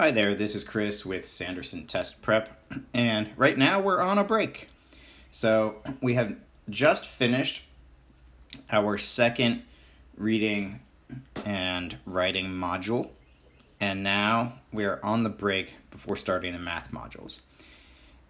Hi there, this is Chris with Sanderson Test Prep, and right now we're on a break. So we have just finished our second reading and writing module, and now we are on the break before starting the math modules.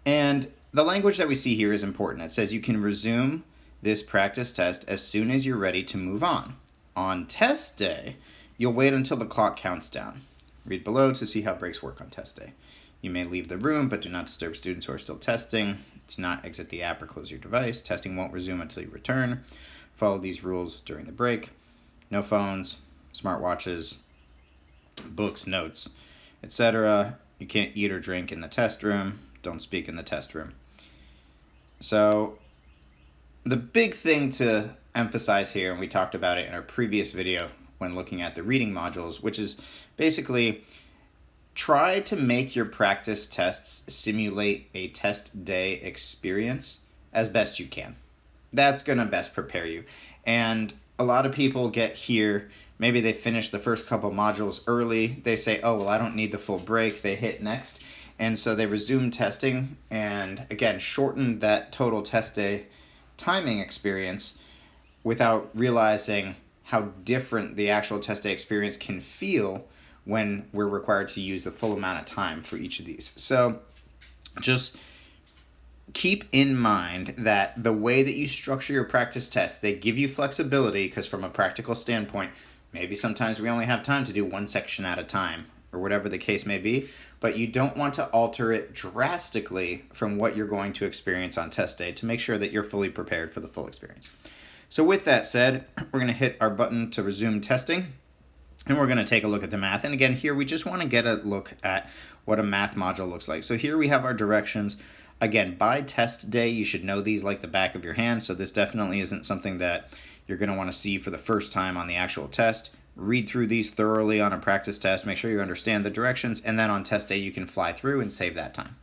And the language that we see here is important. It says you can resume this practice test as soon as you're ready to move on. On test day, you'll wait until the clock counts down. Read below to see how breaks work on test day. You may leave the room, but do not disturb students who are still testing. Do not exit the app or close your device. Testing won't resume until you return. Follow these rules during the break. No phones, smartwatches, books, notes, etc. You can't eat or drink in the test room. Don't speak in the test room. So the big thing to emphasize here, and we talked about it in our previous video when looking at the reading modules, which is basically try to make your practice tests simulate a test day experience as best you can. That's going to best prepare you. And a lot of people get here, maybe they finish the first couple modules early. They say, oh, well, I don't need the full break. They hit next. And so they resume testing and, again, shorten that total test day timing experience without realizing how different the actual test day experience can feel when we're required to use the full amount of time for each of these. So just keep in mind that the way that you structure your practice tests, they give you flexibility because from a practical standpoint, maybe sometimes we only have time to do one section at a time or whatever the case may be, but you don't want to alter it drastically from what you're going to experience on test day to make sure that you're fully prepared for the full experience. So with that said, we're going to hit our button to resume testing, and we're going to take a look at the math. And again, here we just want to get a look at what a math module looks like. So here we have our directions. Again, by test day, you should know these like the back of your hand, so this definitely isn't something that you're going to want to see for the first time on the actual test. Read through these thoroughly on a practice test, make sure you understand the directions, and then on test day you can fly through and save that time.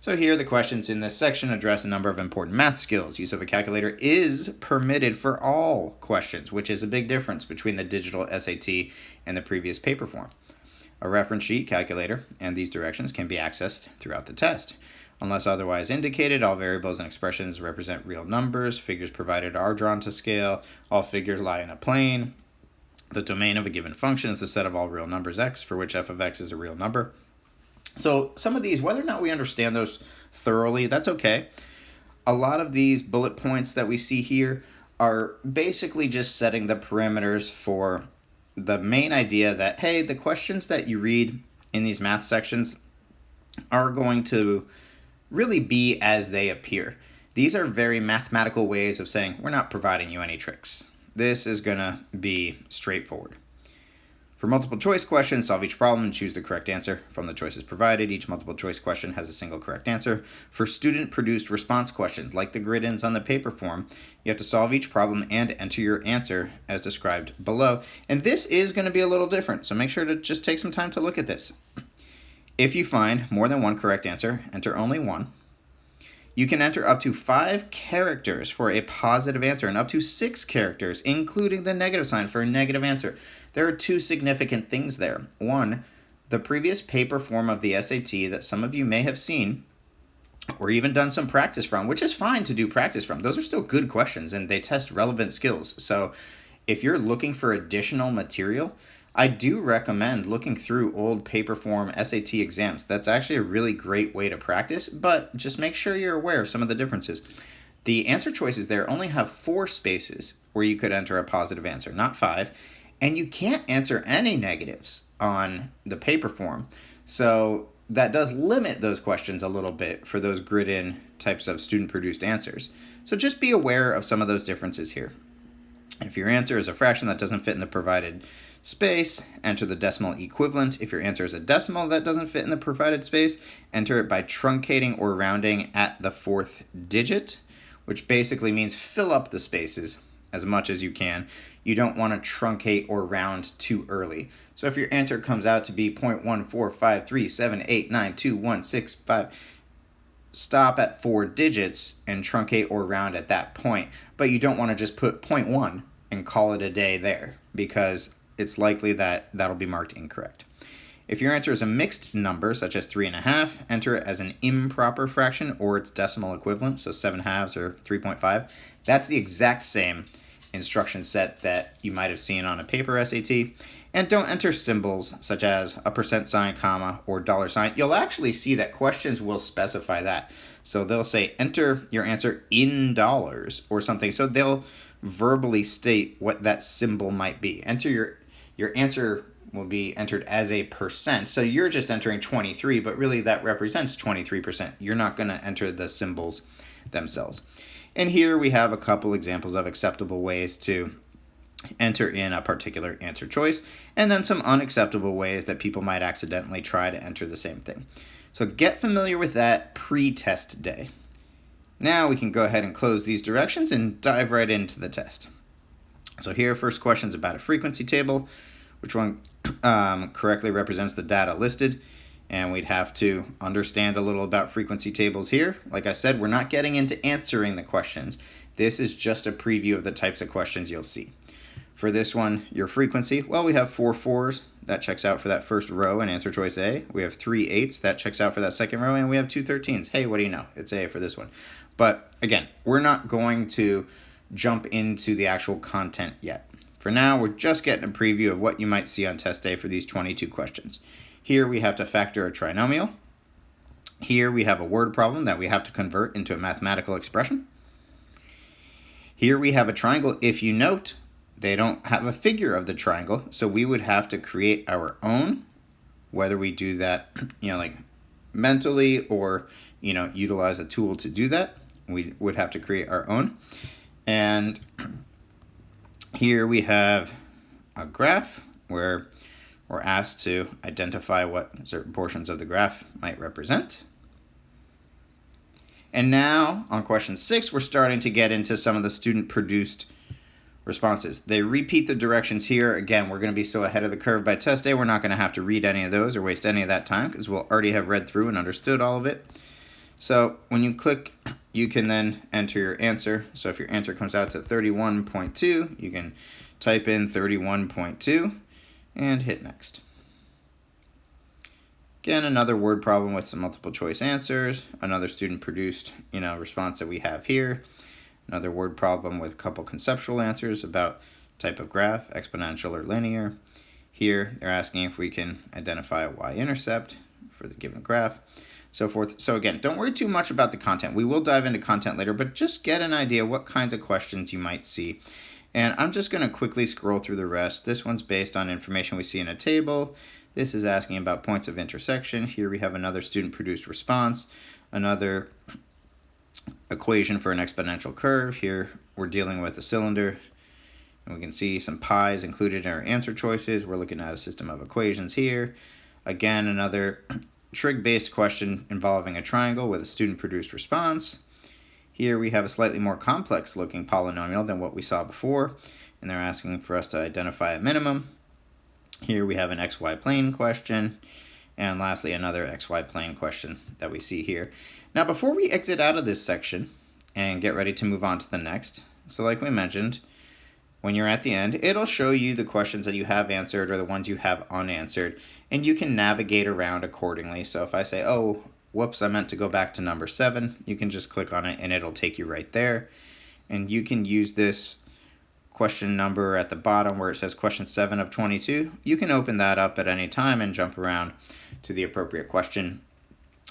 So here the questions in this section address a number of important math skills. Use of a calculator is permitted for all questions, which is a big difference between the digital SAT and the previous paper form. A reference sheet, calculator, and these directions can be accessed throughout the test. Unless otherwise indicated, all variables and expressions represent real numbers. Figures provided are drawn to scale. All figures lie in a plane. The domain of a given function is the set of all real numbers x, for which f of x is a real number. So some of these, whether or not we understand those thoroughly, that's okay. A lot of these bullet points that we see here are basically just setting the perimeters for the main idea that, hey, the questions that you read in these math sections are going to really be as they appear. These are very mathematical ways of saying we're not providing you any tricks. This is going to be straightforward. For multiple choice questions, solve each problem and choose the correct answer from the choices provided. Each multiple choice question has a single correct answer. For student-produced response questions, like the grid-ins on the paper form, you have to solve each problem and enter your answer as described below. And this is going to be a little different, so make sure to just take some time to look at this. If you find more than one correct answer, enter only one. You can enter up to 5 characters for a positive answer and up to 6 characters, including the negative sign for a negative answer. There are 2 significant things there. One, the previous paper form of the SAT that some of you may have seen or even done some practice from, which is fine to do practice from. Those are still good questions and they test relevant skills. So if you're looking for additional material, I do recommend looking through old paper form SAT exams. That's actually a really great way to practice, but just make sure you're aware of some of the differences. The answer choices there only have 4 spaces where you could enter a positive answer, not 5, and you can't answer any negatives on the paper form. So that does limit those questions a little bit for those grid-in types of student-produced answers. So just be aware of some of those differences here. If your answer is a fraction that doesn't fit in the provided space, enter the decimal equivalent. If your answer is a decimal that doesn't fit in the provided space, enter it by truncating or rounding at the 4th digit, which basically means fill up the spaces as much as you can. You don't want to truncate or round too early. So if your answer comes out to be 0.14537892165, stop at 4 digits and truncate or round at that point. But you don't want to just put 0.1 and call it a day there because it's likely that that'll be marked incorrect. If your answer is a mixed number, such as 3.5, enter it as an improper fraction or its decimal equivalent, so 7/2 or 3.5. That's the exact same instruction set that you might have seen on a paper SAT. And don't enter symbols such as a percent sign, comma, or dollar sign. You'll actually see that questions will specify that. So they'll say, enter your answer in dollars or something. So they'll verbally state what that symbol might be. Enter your answer will be entered as a percent. So you're just entering 23, but really that represents 23%. You're not going to enter the symbols themselves. And here we have a couple examples of acceptable ways to enter in a particular answer choice, and then some unacceptable ways that people might accidentally try to enter the same thing. So get familiar with that pre-test day. Now we can go ahead and close these directions and dive right into the test. So here, first question is about a frequency table. Which one correctly represents the data listed? And we'd have to understand a little about frequency tables here. Like I said, we're not getting into answering the questions. This is just a preview of the types of questions you'll see. For this one, your frequency, well, we have 4 4s. That checks out for that first row in answer choice A. We have 3 8s. That checks out for that second row. And we have 2 13s. Hey, what do you know? It's A for this one. But again, we're not going to jump into the actual content yet. For now, we're just getting a preview of what you might see on test day for these 22 questions. Here we have to factor a trinomial. Here we have a word problem that we have to convert into a mathematical expression. Here we have a triangle. If you note, they don't have a figure of the triangle, so we would have to create our own, whether we do that, like mentally or, utilize a tool to do that. We would have to create our own. And here we have a graph where we're asked to identify what certain portions of the graph might represent. And now on question 6, we're starting to get into some of the student-produced responses. They repeat the directions here. Again, we're going to be so ahead of the curve by test day, we're not going to have to read any of those or waste any of that time because we'll already have read through and understood all of it. So when you click, you can then enter your answer. So if your answer comes out to 31.2, you can type in 31.2 and hit next. Again, another word problem with some multiple choice answers, another student produced, response that we have here. Another word problem with a couple conceptual answers about type of graph, exponential or linear. Here, they're asking if we can identify a y-intercept for the given graph, so forth. So again, don't worry too much about the content. We will dive into content later, but just get an idea what kinds of questions you might see. And I'm just going to quickly scroll through the rest. This one's based on information we see in a table. This is asking about points of intersection. Here we have another student-produced response, another equation for an exponential curve. Here we're dealing with a cylinder, and we can see some pi's included in our answer choices. We're looking at a system of equations here. Again, another trig-based question involving a triangle with a student-produced response. Here we have a slightly more complex looking polynomial than what we saw before, and they're asking for us to identify a minimum. Here we have an xy plane question, and lastly another xy plane question that we see here. Now before we exit out of this section and get ready to move on to the next, so like we mentioned, when you're at the end, it'll show you the questions that you have answered or the ones you have unanswered, and you can navigate around accordingly. So if I say, oh, whoops, I meant to go back to number 7, you can just click on it and it'll take you right there. And you can use this question number at the bottom where it says question 7 of 22. You can open that up at any time and jump around to the appropriate question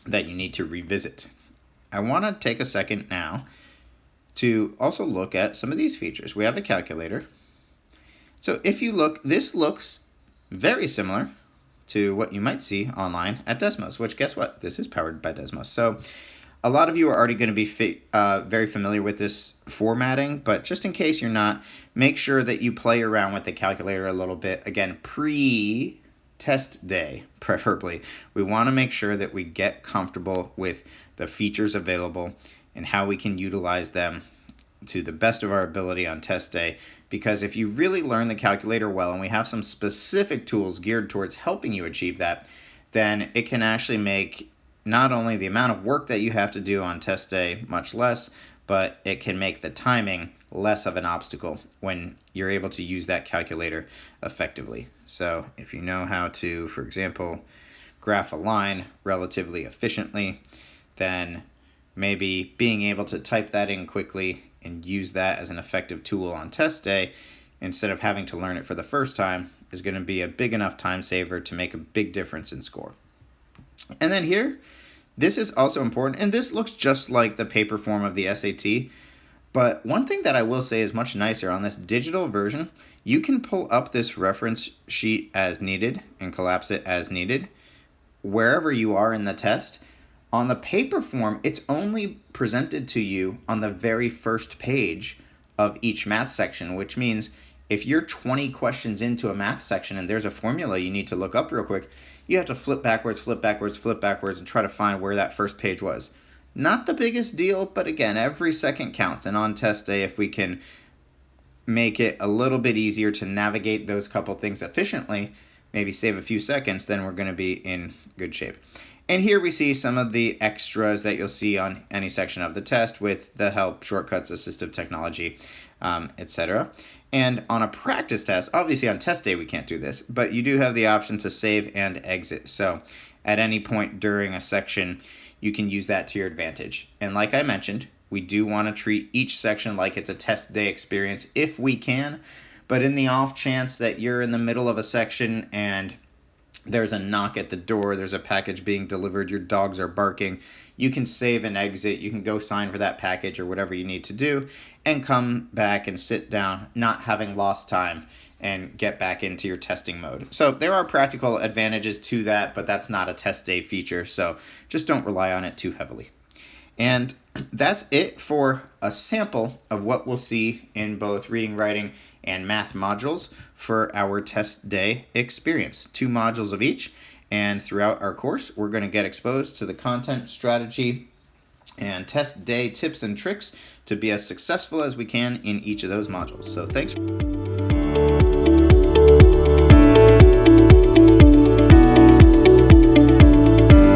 that you need to revisit. I want to take a second now to also look at some of these features. We have a calculator. So if you look, this looks very similar to what you might see online at Desmos, which guess what? This is powered by Desmos. So a lot of you are already going to be very familiar with this formatting, but just in case you're not, make sure that you play around with the calculator a little bit. Again, pre-test day, preferably. We want to make sure that we get comfortable with the features available and how we can utilize them to the best of our ability on test day. Because if you really learn the calculator well, and we have some specific tools geared towards helping you achieve that, then it can actually make not only the amount of work that you have to do on test day much less, but it can make the timing less of an obstacle when you're able to use that calculator effectively. So if you know how to, for example, graph a line relatively efficiently, then maybe being able to type that in quickly and use that as an effective tool on test day instead of having to learn it for the first time is going to be a big enough time saver to make a big difference in score. And then here, this is also important, and this looks just like the paper form of the SAT, but one thing that I will say is much nicer on this digital version, you can pull up this reference sheet as needed and collapse it as needed wherever you are in the test. On the paper form, it's only presented to you on the very first page of each math section, which means if you're 20 questions into a math section and there's a formula you need to look up real quick, you have to flip backwards, flip backwards, flip backwards, and try to find where that first page was. Not the biggest deal, but again, every second counts. And on test day, if we can make it a little bit easier to navigate those couple things efficiently, maybe save a few seconds, then we're going to be in good shape. And here we see some of the extras that you'll see on any section of the test with the help, shortcuts, assistive technology, etc. And on a practice test, obviously on test day we can't do this, but you do have the option to save and exit. So at any point during a section, you can use that to your advantage. And like I mentioned, we do want to treat each section like it's a test day experience if we can, but in the off chance that you're in the middle of a section and there's a knock at the door, there's a package being delivered, your dogs are barking, you can save and exit, you can go sign for that package or whatever you need to do, and come back and sit down, not having lost time, and get back into your testing mode. So there are practical advantages to that, but that's not a test day feature, so just don't rely on it too heavily. And that's it for a sample of what we'll see in both reading, writing, and math modules for our test day experience. 2 modules of each, and throughout our course, we're going to get exposed to the content, strategy, and test day tips and tricks to be as successful as we can in each of those modules. So thanks.